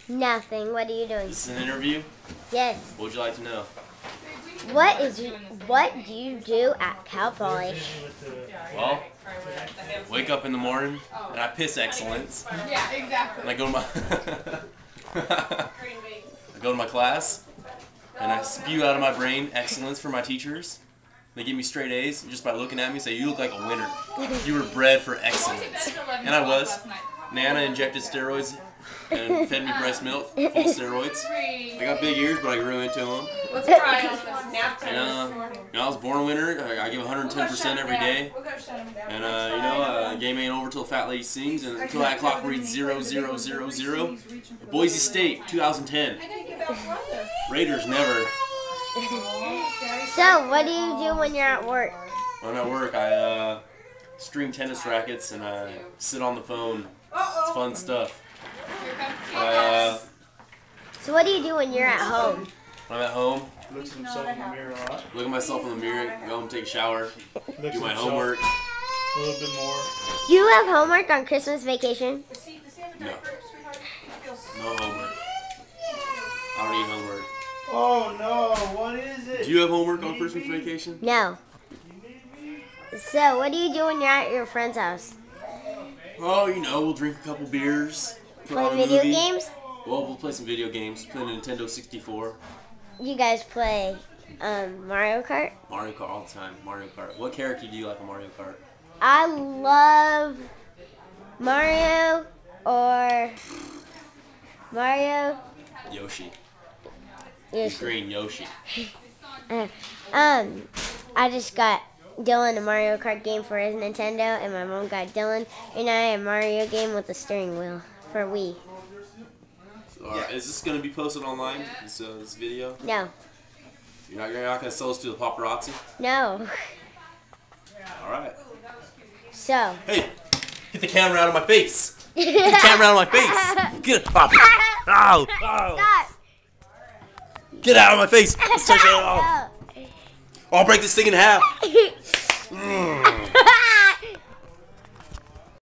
Nothing. What are you doing? This is an interview? Yes. What would you like to know? What do you do at Cal Poly? Well, wake up in the morning and I piss excellence. Yeah, exactly. And I go to my class and I spew out of my brain excellence for my teachers. They give me straight A's just by looking at me and say, "You look like a winner. You were bred for excellence." And I was. Nana injected steroids and fed me breast milk, full of steroids. I got big ears, but I grew into them. Let's try on this nap time. And I was born a winner. I give 110% every day. And game ain't over till Fat Lady sings, and until that clock reads 0000. Boise State, 2010. Raiders never. So, what do you do when you're at work? When I'm at work, I stream tennis rackets and I sit on the phone. It's fun stuff. So, what do you do when you're at home? When I'm at home, Looks at himself in the mirror a lot. look at myself in the mirror, go home, take a shower, Looks do at my himself homework. A little bit more. You have homework on Christmas vacation? No. No homework. I don't need homework. Oh no, what is it? Do you have homework on Christmas vacation? No. So, what do you do when you're at your friend's house? Oh, we'll drink a couple beers. Put on Play a video movie. games? Well, we'll play some video games. Play Nintendo 64. You guys play Mario Kart? Mario Kart all the time. Mario Kart. What character do you like on Mario Kart? I love Mario or Mario. Yoshi. Yoshi. Green Yoshi. I just got Dylan a Mario Kart game for his Nintendo, and my mom got Dylan and I a Mario game with the steering wheel for Wii. Is this going to be posted online, this video? No. You're not going to sell this to the paparazzi? No. Alright. So. Hey! Get the camera out of my face! Get the camera out of my face! Get it, Poppy! Ow! Ow! Stop. Get out of my face! Let's touch it off! No. I'll break this thing in half!